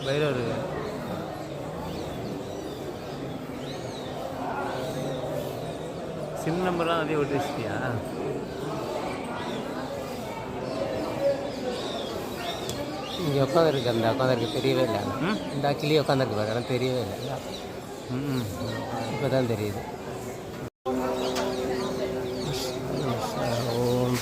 Bhairavar sim நம்பர்லாம் அதே ஒட்டி வச்சிட்டியா? இங்கே உட்காந்துருக்கு, அந்த உட்காந்துருக்கு தெரியவே இல்லை. இந்த கிளி உட்காந்துருக்கு பாரு, ஆனால் தெரியவே இல்லை. இப்போ தான் தெரியுது. ஓம்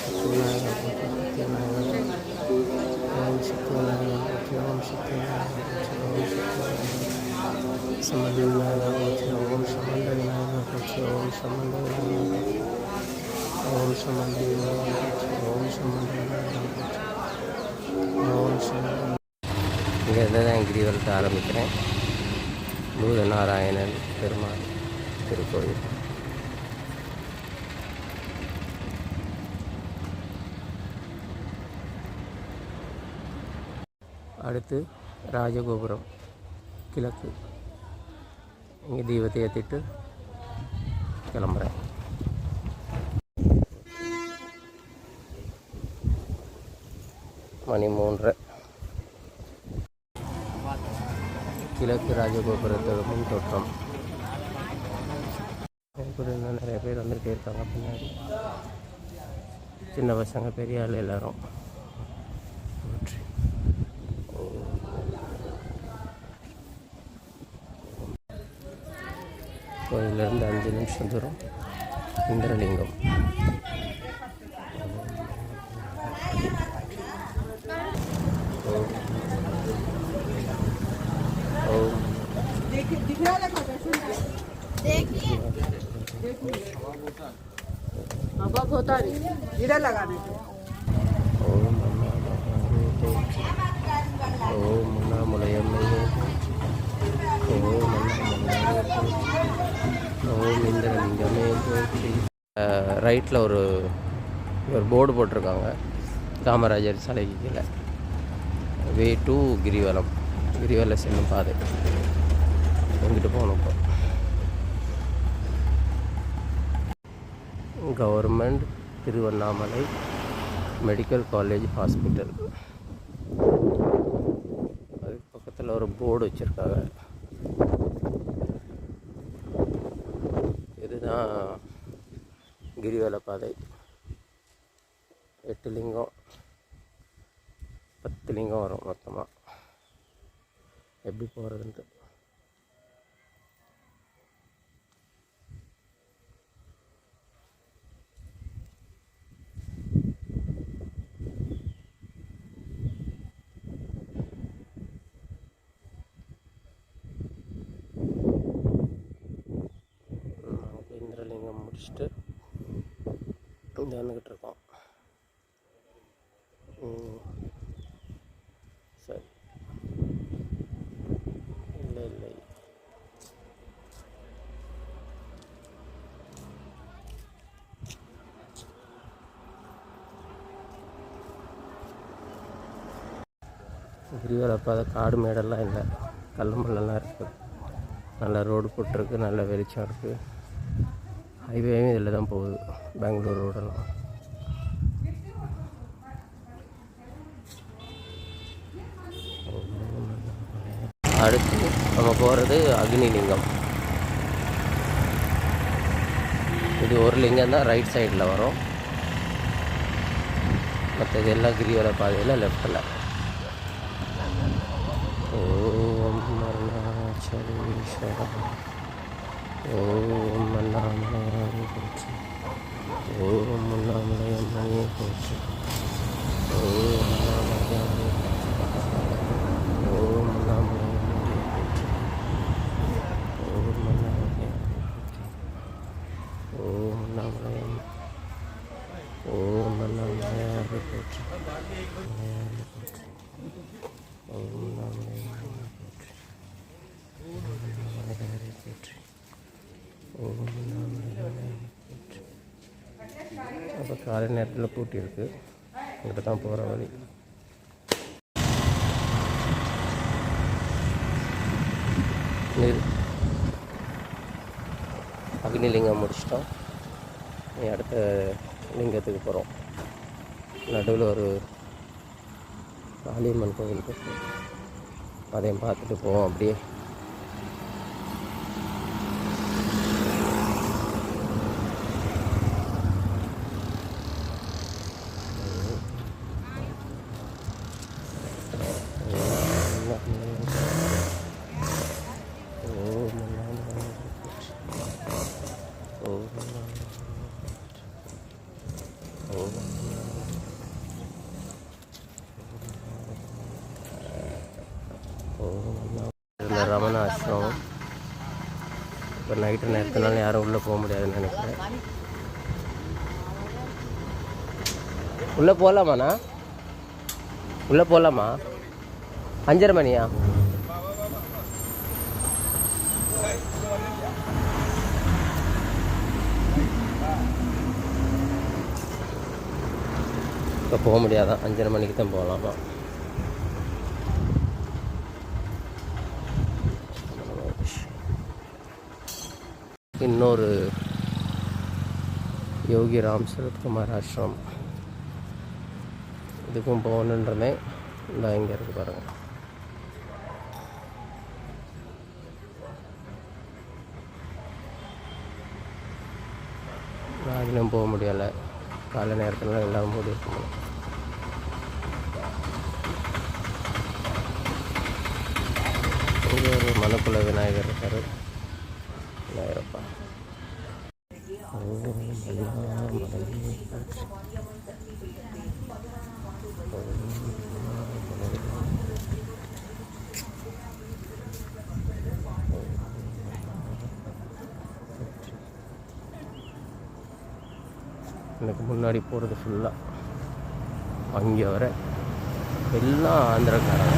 இங்கேருந்து தான் கிரிவலத்தை ஆரம்பிக்கிறேன். பூதநாராயணன் பெருமாள் திருக்கோயில். அடுத்து ராஜகோபுரம் கிழக்கு. இங்கே தீபத்தை ஏற்றிட்டு கிளம்புறேன். மணி 3:30. கிழக்கு ராஜகோபுரத்தோட முன் தோற்றம். நிறைய பேர் வந்துகிட்டே இருக்காங்க. பின்னாடி சின்ன பசங்க, பெரிய ஆள் எல்லாரும். கோயிலிருந்து 5 நிமிஷம் தூரம் இந்திரலிங்கம். ஓம் அண்ணாமலையம்மையே, ஓம் இந்திரலிங்கமே போற்றி. ரைட்டில் ஒரு போர்டு போட்டிருக்காங்க, காமராஜர் சாலைக்கு கீழே வே டு கிரிவலம், கிரிவலம் செல்லும் பாதை. எங்கிட்டு போகணும் இப்போ. Government Tiruvannamalai medical college hospital. அதுக்கு பக்கத்தில் ஒரு போர்டு வச்சுருக்காங்க. இதுதான் கிரிவல பாதை. 8 லிங்கம் 10 லிங்கம் வரும் மொத்தமாக. எப்படி போகிறதுன்ட்டு இந்திரலிங்கம் முடிச்சுட்டு இங்கே வந்துக்கிட்டு இருக்கோம். சரி, இல்லை கிரிவலப்பாதை காடு மேடெல்லாம் இல்லை, கல் மண்ணெல்லாம் இருக்குது. நல்ல ரோடு போட்டிருக்கு, நல்ல வெளிச்சம் இருக்குது. ஹைவேவும் இதில் தான் போகுது, பெங்களூர் ரோடெல்லாம். அடுத்து நம்ம போகிறது அக்னிலிங்கம். இது ஒரு லிங்கம் தான் ரைட் சைடில் வரும். மற்றது எல்லாம் கிரிவல பாதையில் லெஃப்டில். ஓம் அருணாச்சலேஸ்வரா, ஓம் அண்ணாமலையாரை போற்றி, ஓம் அண்ணாமலையம்மையை போற்றி, ஓம் அண்ணாமலையாரை போற்றி, ஓம் அண்ணாமலையம்மையை போற்றி, ஓம் அண்ணாமலையாரை போற்றி, ஓம் அண்ணாமலையம், ஓம் அண்ணாமலையாரை போற்றி. ஓம் நம போற்றி. போற்றி. ஓம் நம போற்றி. அப்போ காலை நேரத்தில் பூட்டி இருக்குது. இங்கிட்ட தான் போகிற வழி. அக்னிலிங்கம் முடிச்சிட்டோம். அடுத்த லிங்கத்துக்கு போகிறோம். நடுவில் ஒரு காளியம்மன் கோவில் இருக்கு, அதையும் பார்த்துட்டு போவோம். அப்படியே ரமண ஆசிரமம். இப்போ நைட்டு நேரத்தினால யாரும் உள்ளே போக முடியாதுன்னு நினைக்கிறேன். உள்ளே போகலாமாண்ணா? உள்ளே போகலாமா? 5:30 மணியா? இப்போ போக முடியாதான், 5:30 மணிக்கு தான் போகலாமா? இன்னொரு யோகி ராம் சரத்குமார் ஆசிரமம், இதுக்கும் போகணுன்றதே இந்த இங்கே இருக்குது பாருங்கள். நாங்களும் போக முடியலை, காலை நேரத்தில் எல்லாம் மூடி இருக்கணும். இங்கே ஒரு மணக்குள விநாயகர் இருக்கார். விநாயகரப்பா. எனக்கு முன்னாடி போகிறது ஃபுல்லாக அங்கே வர எல்லாம் ஆந்திரக்காரங்க,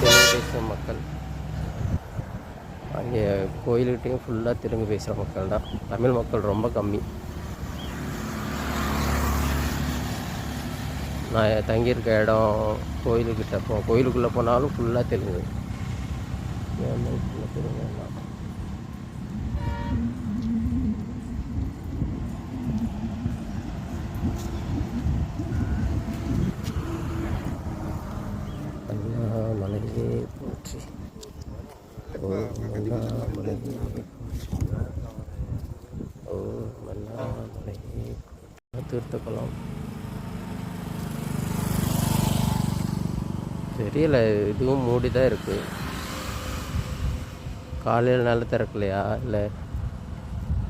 தெலுங்கு பேசுகிற மக்கள். அங்கே கோயில்கிட்டையும் ஃபுல்லாக தெலுங்கு பேசுகிற மக்கள் தான், தமிழ் மக்கள் ரொம்ப கம்மி. நான் தங்கியிருக்க இடம் கோயிலுக்கிட்ட கோயிலுக்குள்ளே போனாலும் ஃபுல்லாக தெலுங்கு. தெலுங்கு எல்லாம் மலையே போற்றி. தீர்த்தக்குளம் தெரியல, இதுவும் மூடி தான் இருக்குது. காலையில் நல்லா திறக்கலையா இல்லை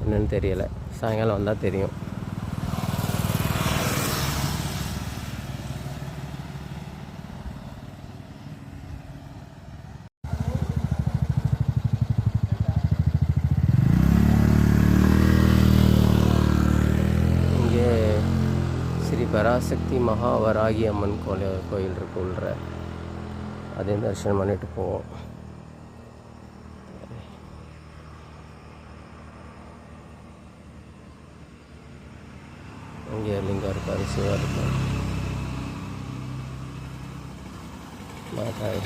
என்னன்னு தெரியலை, சாயங்காலம் வந்தால் தெரியும். பராசக்தி மகாவராகி அம்மன் கோயில் இருக்கு உள்ள, அதையும் தரிசனம் பண்ணிட்டு போவோம். இங்கே லிங்கம் இருக்காரு, சிவா இருக்காரு, மாதாய்.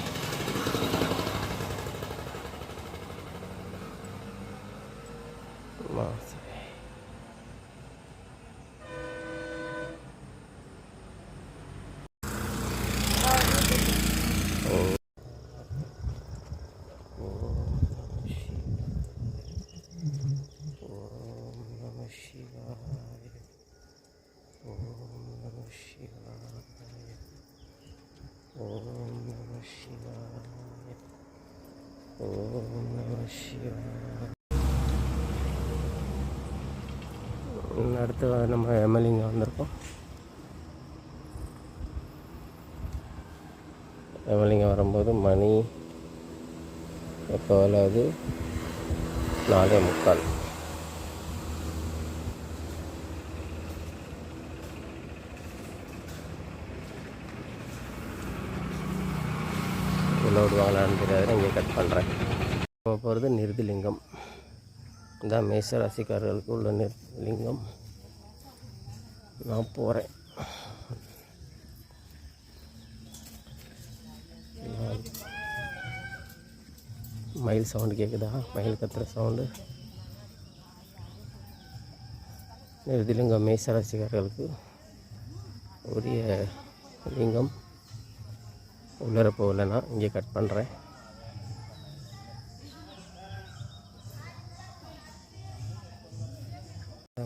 அடுத்து நம்ம எம்எல்ஏங்க வந்திருக்கோம். எம்எல்ஏங்க வரும்போது மணி எப்போ விளாது 4:45. லோடு வாங்கலான்னு தெரியாது, இங்கே கட் பண்ணுறேன். போகிறது நிருதிலிங்கம். இதான் மேஷ ராசிக்காரர்களுக்கு உள்ள நிருதிலிங்கம். நான் போகிறேன். மயில் சவுண்டு கேட்குதா? மயில் கத்துற சவுண்டு. நிருதிலிங்கம் மேஷ ராசிக்காரர்களுக்கு உரிய லிங்கம். உள்ளர போகலைன்னா இங்கே கட் பண்ணுறேன்.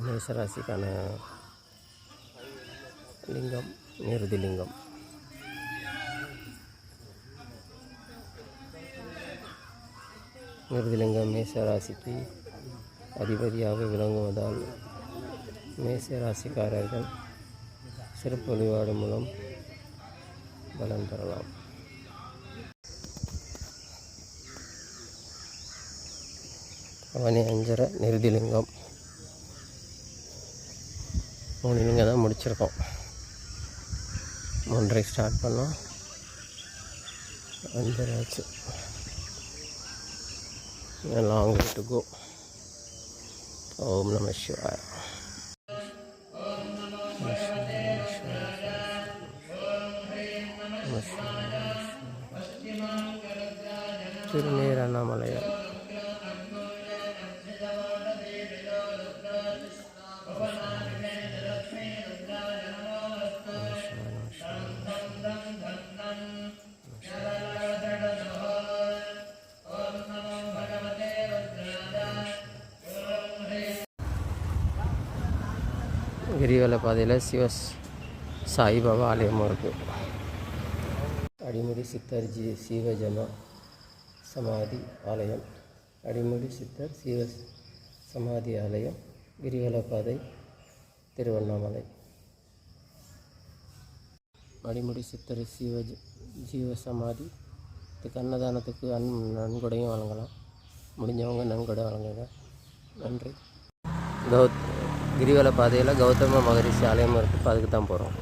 மேஷராசிக்கான லிங்கம் நிருதிலிங்கம். நிருதிலிங்கம் மேஷராசிக்கு அதிபதியாக விளங்குவதால் மேஷராசிக்காரர்கள் சிறப்பு வழிபாடு மூலம் பலன் பெறலாம். அவனி அஞ்சரை நிருதிலிங்கம். 3 லிங்கம் தான் முடிச்சிருக்கோம். 3:30 ஸ்டார்ட் பண்ணோம், 5:30 ஆச்சு. Long way to go. ஓம் நம சிவாய. திருநீர் அண்ணாமலையார். கிரிவல பாதையில் சாய்பாபா ஆலயமும் இருக்குது. அடிமுடி சித்தர் சீவஜம சமாதி ஆலயம். அடிமுடி சித்தர் சமாதி ஆலயம், கிரிவல பாதை, திருவண்ணாமலை. அடிமுடி சித்தர் ஜீவ சமாதி. இதுக்கு அன்னதானத்துக்கு நன்கொடையும் வழங்கலாம். முடிஞ்சவங்க நன்கொடை வழங்குங்க. நன்றி. கிரிவல பாதையில் கௌதம மகரிஷி ஆலயம் இருக்குது. அதுக்கு தான் போகிறோம்.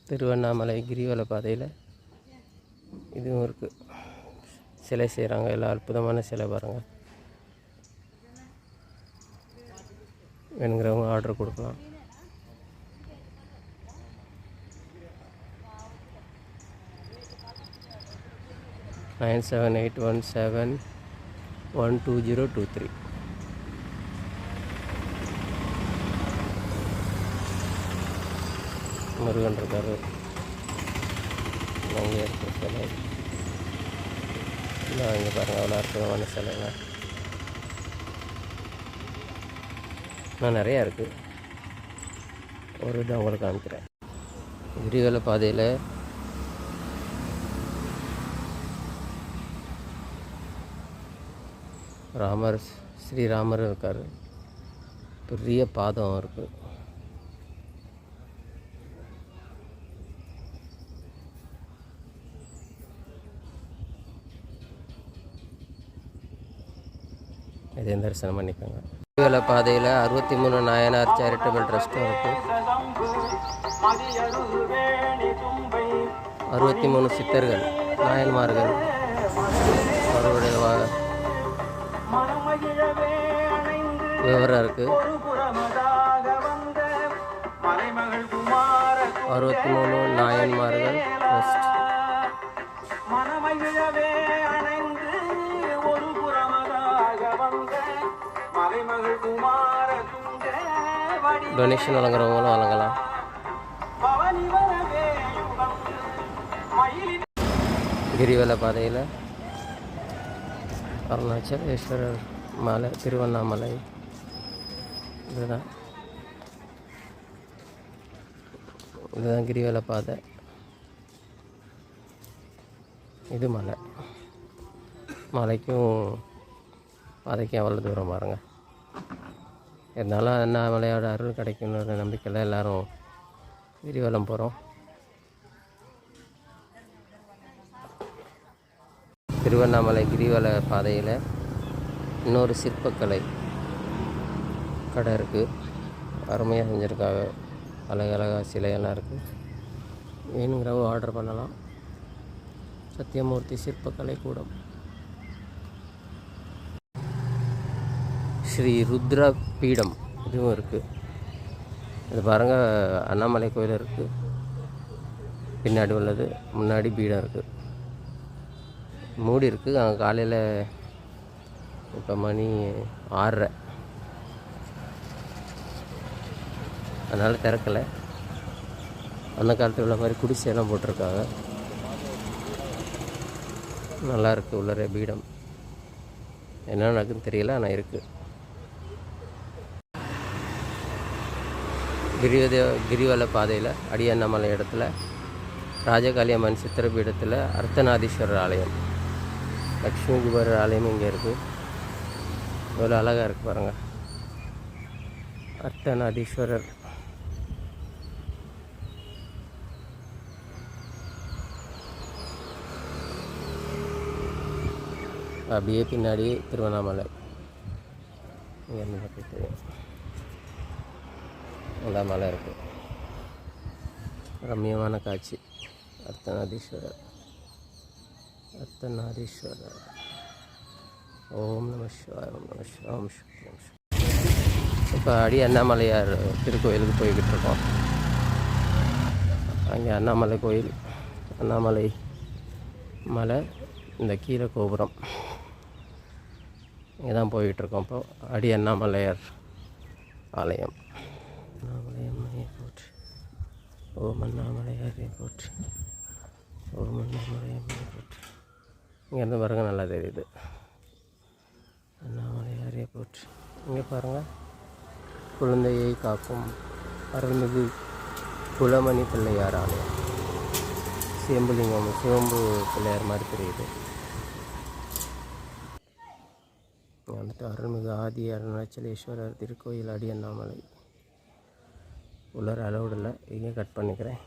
திருவண்ணாமலை கிரிவல பாதையில் இதுவும் இருக்குது. சிலை செய்கிறாங்க. எல்லாம் அற்புதமான சிலை பாருங்கள். வேணுங்கிறவங்க ஆர்டர் கொடுக்கலாம். (9781712023). முருகன் இருக்கார். அங்கே இருக்கிற சிலை இல்லை, இங்கே பாருங்கள், அவ்வளோ அற்புதமான சிலைங்க. இன்னும் நிறையா இருக்குது. ஒரு இதை உங்களுக்கு காமிக்கிறேன். கிரிவல பாதையில் ஸ்ரீராமர் இருக்கார். பெரிய பாதம் இருக்குது. இதையும் தரிசனம் பண்ணிக்கோங்க. கிரிவல பாதையில் 63 நாயனார் சேரிட்டபிள் ட்ரஸ்ட்டும் இருக்குது. 63 சித்தர்கள், நாயன்மார்கள் அவருடைய விவரம் இருக்குது. 63 நாயன்மார்கள் ட்ரஸ்ட். டொனேஷன் வழங்குறவங்களும் வழங்கலாம். கிரிவல பாதையில் அருணாச்சலேஸ்வரர் மலை, திருவண்ணாமலை. இதுதான் கிரிவல பாதை. இது மலை. மலைக்கும் பாதைக்கும் அவ்வளோ தூரம் பாருங்கள். இருந்தாலும் அண்ணாமலையோட அருள் கிடைக்கும்னு நம்பிக்கையில் எல்லோரும் கிரிவலம் போகிறோம். திருவண்ணாமலை கிரிவல பாதையில் இன்னொரு சிற்பக்கலை கடை இருக்குது. அருமையாக செஞ்சுருக்காங்க. அழகழகாக சிலையெல்லாம் இருக்குது. வேணுங்கிறவங்க ஆர்டர் பண்ணலாம். சத்தியமூர்த்தி சிற்பக்கலை கூடம். ஸ்ரீ ருத்ர பீடம் இதுவும் இருக்குது. இது பாருங்கள், அண்ணாமலை கோயில் இருக்குது. பின்னாடி உள்ளது, முன்னாடி பீடம் இருக்குது. மூடி இருக்குது. அங்கே காலையில் இப்போ மணி 6:30, அதனால் திறக்கலை. அந்த காலத்தில் உள்ள மாதிரி குடிசையெல்லாம் போட்டிருக்காங்க. நல்லா இருக்குது உள்ளே பீடம். என்ன நடக்குதுன்னு தெரியல, ஆனால் இருக்குது. கிரிவல பாதையில் அடி அண்ணாமலை இடத்துல ராஜகாளியம்மன் சித்திரபீடத்தில் அர்த்தநாதீஸ்வரர் ஆலயம், லக்ஷ்மி குபேரர் ஆலயம் இங்கே இருக்குது. எவ்வளோ அழகாக இருக்குது பாருங்கள். அர்த்தநாதீஸ்வரர். அப்படியே பின்னாடி திருவண்ணாமலை இங்கே போயிட்டு நல்லா மலை இருக்குது. ரம்மியமான காட்சி. அர்த்தநாதீஸ்வரர். ஓம் நம சிவாய. ஓம் நம சிவாய. ஓம் சக்தி. இப்போ அடி அண்ணாமலையார் திருக்கோயிலுக்கு போய்கிட்டு இருக்கோம். அங்கே அண்ணாமலை கோயில், அண்ணாமலை மலை, இந்த கீழே கோபுரம், இங்கே தான் போய்கிட்டுருக்கோம். இப்போ அடி அண்ணாமலையார் ஆலயம். அண்ணாமலையம்மையை போற்று. ஓம் அண்ணாமலையாரை போற்று. ஓம் அண்ணாமலையம்மையை போற்று. இங்கேருந்து பாருங்க, நல்லா தெரியுது. அண்ணாமலையாரை போற்று. இங்கே பாருங்கள், குழந்தையை காக்கும் அருள்மிகு குலமணி பிள்ளையார் ஆலயம். சிவம்புலிங்கம், சிவம்பு பிள்ளையார் மாதிரி தெரியுது. வந்துட்டு அருள்மிகு ஆதி அருணாச்சலேஸ்வரர் திருக்கோயில் அடி அண்ணாமலை. உள்ளார அலவுட் இல்லை, இங்கே கட் பண்ணிக்கிறேன்.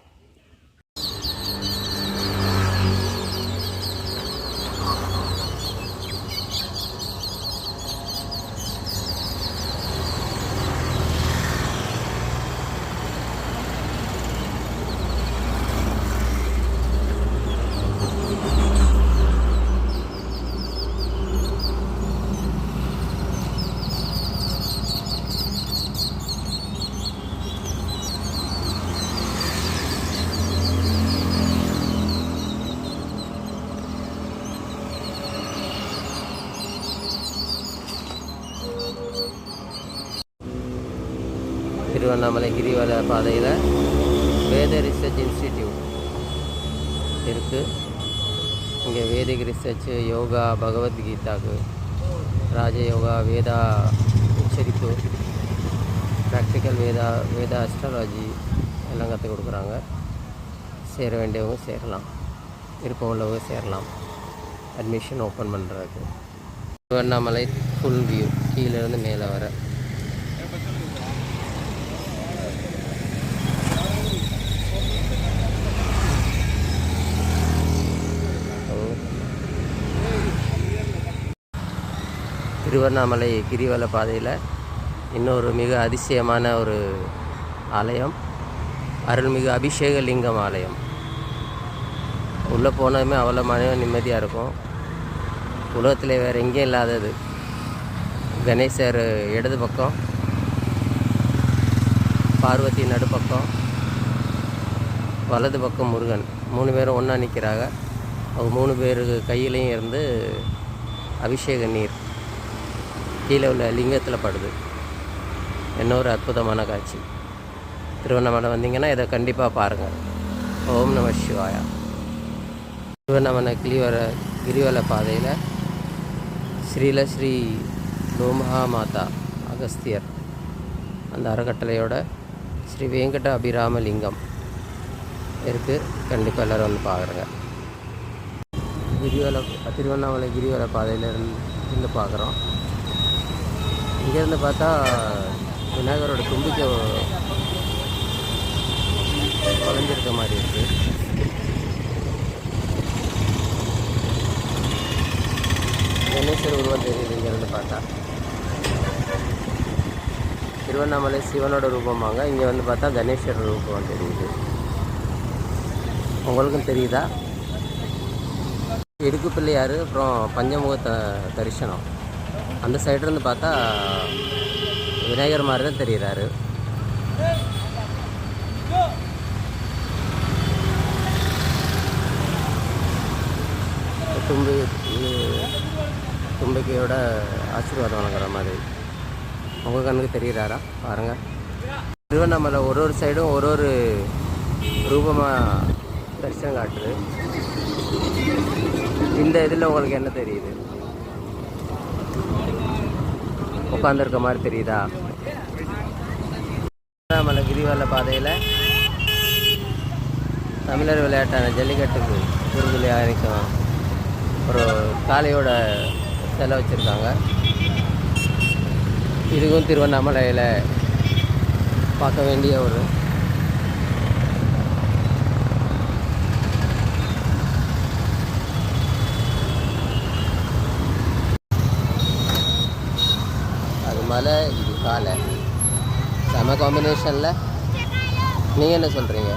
திருவண்ணாமலை கிரிவல பாதையில் வேத ரிசர்ச் இன்ஸ்டிடியூட் இருக்குது. இங்கே வேதிக் ரிசர்ச்சு, யோகா, பகவத்கீதாக்கு, ராஜயோகா, வேதா உச்சரிப்பு, ப்ராக்டிக்கல் வேதா அஸ்ட்ராலஜி எல்லாம் கற்றுக் கொடுக்குறாங்க. சேர வேண்டியவங்க சேரலாம், விருப்பம் உள்ளவங்க சேரலாம். அட்மிஷன் ஓப்பன் பண்ணுறதுக்கு. திருவண்ணாமலை ஃபுல் வியூ கீழேருந்து மேலே வர. திருவண்ணாமலை கிரிவல பாதையில் இன்னொரு மிக அதிசயமான ஒரு ஆலயம், அருள்மிகு அபிஷேகலிங்கம் ஆலயம். உள்ளே போனதுமே அவ்வளோ மன நிம்மதியாக இருக்கும். உலகத்தில் வேறு எங்கேயும் இல்லாதது. கணேசர் இடது பக்கம், பார்வதி நடுப்பக்கம், வலது பக்கம் முருகன். 3 பேரும் ஒன்றா நிற்கிறாங்க. அவங்க 3 பேருக்கு கையிலையும் இருந்து அபிஷேக நீர் கீழே உள்ள லிங்கத்தில் படுது. என்ன ஒரு அற்புதமான காட்சி. திருவண்ணாமலை வந்தீங்கன்னா இதை கண்டிப்பாக பாருங்கள். ஓம் நம சிவாயா. திருவண்ணாமலை கிரிவல பாதையில் ஸ்ரீ லோமஹா மாதா அகஸ்தியர் அந்த அறக்கட்டளையோட ஸ்ரீ வெங்கட அபிராம லிங்கம் இருக்குது. கண்டிப்பாக எல்லோரும் வந்து பார்க்குறேங்க. திருவண்ணாமலை கிரிவல பாதையில் இருந்து பார்க்குறோம். இங்கேருந்து பார்த்தா விநாயகரோட தும்பிக்கை வளைஞ்சிருக்க மாதிரி இருக்குது. கணேசர் உருவம் தெரியுது இங்கேருந்து பார்த்தா. திருவண்ணாமலை சிவனோட ரூபமாங்க, இங்கே வந்து பார்த்தா கணேசர் ரூபம் தெரியுது. உங்களுக்கும் தெரியுதா? இடுக்கு பிள்ளையார், அப்புறம் பஞ்சமுக தரிசனம். அந்த சைட்லேருந்து பார்த்தா விநாயகர் மாதிரி தான் தெரிகிறாரு. தும்பிக்கையோட ஆசீர்வாதம் வழங்குற மாதிரி உங்கள் கண்ணுக்கு தெரிகிறாரா பாருங்கள். திருவண்ணாமலை ஒரு சைடும் ஒரு ரூபமாக தரிசனம் காட்டுது. இந்த இதில் உங்களுக்கு என்ன தெரியுது? உட்காந்துருக்க மாதிரி தெரியுதா? திருவண்ணாமலை கிரிவல பாதையில் தமிழர் விளையாட்டான ஜல்லிக்கட்டுக்கு விருதுகளை அழைக்கும் ஒரு காளையோட சிலை வச்சுருக்காங்க. இதுவும் திருவண்ணாமலையில் பார்க்க வேண்டிய ஒரு அது மலை, இது காளை, செம காம்பினேஷனில். நீங்கள் என்ன சொல்கிறீங்க?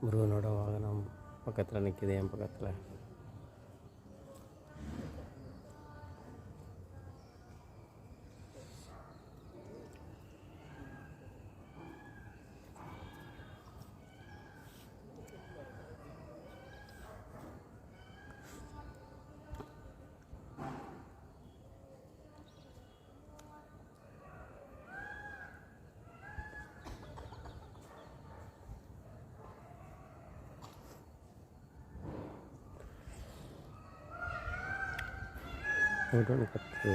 முருகனோட வாகனம் பக்கத்தில் நிற்கிது, என் பக்கத்தில். ஒன்று கற்று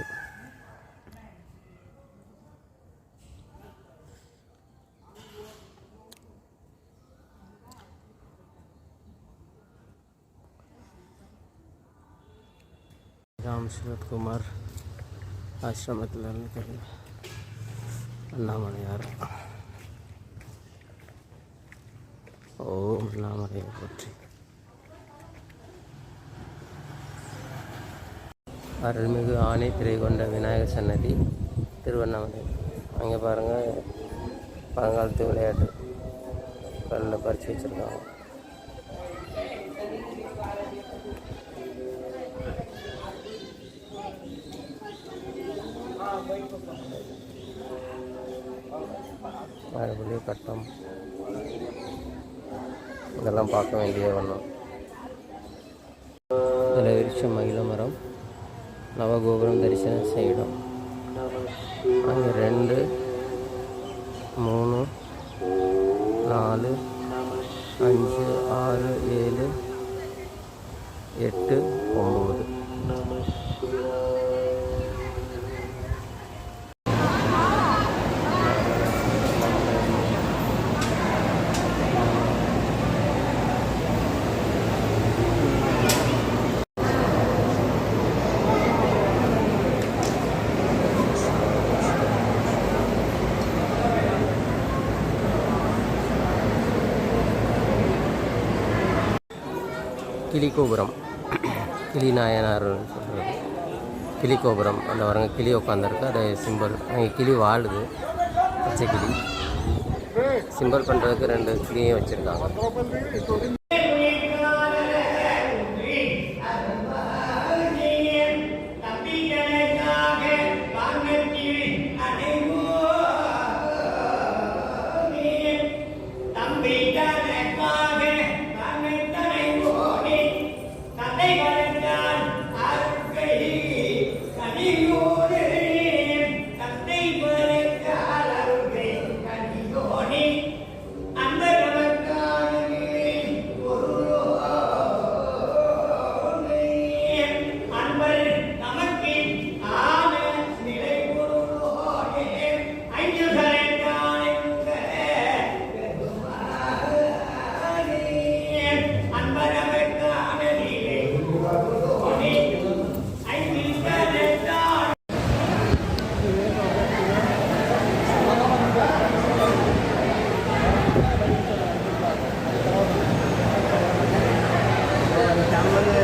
ராம் சரத்குமார் ஆசிரமத்தில் இருந்து அண்ணாமலையார். ஓம் அண்ணாமலையை பற்றி அருள்மிகு ஆணை திரை கொண்ட விநாயகர் சன்னதி திருவண்ணாமலை. அங்கே பாருங்கள், பழங்காலத்து விளையாட்டு கல்லில் பறித்து வச்சுருக்காங்க. மறுபடியும் கட்டம், இதெல்லாம் பார்க்க வேண்டிய ஒன்று. இதில் விருட்சம் மகிழ மரம், நவகோபுரம் தரிசனம் செய்யணும். அங்கே 2, 3, 4, 5, 6, 7, 8, 9. கிளிகோபுரம், கிளி நாயனார் சொல்கிறது கிளிகோபுரம். அந்த வரங்க கிளி உட்காந்துருக்கு, அது சிம்பிள். அங்கே கிளி வாழுது, பச்சை கிளி. சிம்பிள் பண்ணுறதுக்கு 2 கிளியும் வச்சுருக்காங்க. அது வந்து